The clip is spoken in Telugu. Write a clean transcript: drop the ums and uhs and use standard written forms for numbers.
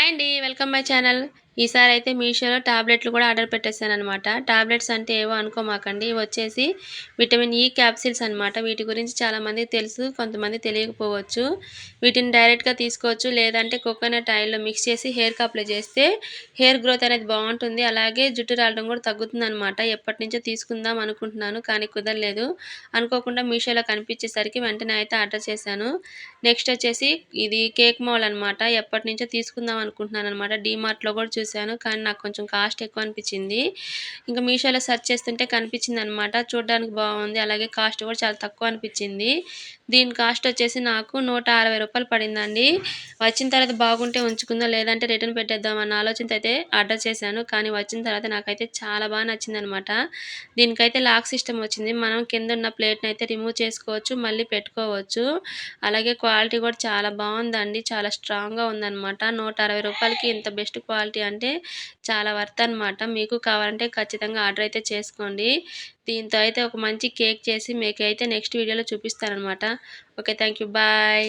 హాయ్ అండి. Welcome my channel. ఈసారైతే మీషోలో టాబ్లెట్లు కూడా ఆర్డర్ పెట్టేసాననమాట. టాబ్లెట్స్ అంటే ఏవో అనుకోమాకండి. ఇవొచ్చేసి విటమిన్ ఈ క్యాప్సిల్స్ అనమాట. వీటి గురించి చాలామందికి తెలుసు. కొంతమంది తెలియకపోవచ్చు. వీటిని డైరెక్ట్‌గా తీసుకోవచ్చు. లేదంటే కోకోనట్ ఆయిల్‌లో మిక్స్ చేసి హెయిర్‌కి అప్లై చేస్తే హెయిర్ గ్రోత్ అనేది బావుంటుంది. అలాగే జుట్టు రాలడం కూడా తగ్గుతుందనమాట. ఎప్పటినుంచో తీసుకుందాం అనుకుంటున్నాను. కానీ కుదరలేదు. అనుకోకుండా మీషోలో కనిపించేసరికి వెంటనే అయితే ఆర్డర్ చేశాను. నెక్స్ట్ వచ్చేసి ఇది కేక్ మౌల్డ్ అనమాట. ఎప్పటినుంచో తీసుకుందాం అనుకుంటున్నాననమాట. డీమార్ట్‌లో కూడా చూశాను. కానీ నాకు కొంచెం కాస్ట్ ఎక్కువ అనిపించింది. ఇంకా మీషోలో సెర్చ్ చేస్తుంటే కనిపించిందనమాట. చూడడానికి బాగుంది. అలాగే కాస్ట్ కూడా చాలా తక్కువ అనిపించింది. దీని కాస్ట్ వచ్చేసి నాకు రూ. 160 పడిందండి. వచ్చిన తర్వాత బాగుంటే ఉంచుకుందాం, లేదంటే రిటర్న్ పెట్టేద్దాం అన్న ఆలోచనతో అయితే ఆర్డర్ చేశాను. కానీ వచ్చిన తర్వాత నాకైతే చాలా బాగా నచ్చిందనమాట. దీనికైతే లాక్ సిస్టమ్ వచ్చింది. మనం కింద ఉన్న ప్లేట్‌ని అయితే రిమూవ్ చేసుకోవచ్చు. మళ్ళీ పెట్టుకోవచ్చు. అలాగే క్వాలిటీ కూడా చాలా బాగుందండి. చాలా స్ట్రాంగ్‌గా ఉందనమాట. రూ. 160కి ఇంత బెస్ట్ క్వాలిటీ అంటే చాలా వర్త్ అనమాట. మీకు కావాలంటే ఖచ్చితంగా ఆర్డర్ అయితే చేసుకోండి. దీంతో అయితే ఒక మంచి కేక్ చేసి మీకైతే నెక్స్ట్ వీడియోలో చూపిస్తాననమాట. ఓకే. Thank you. బాయ్.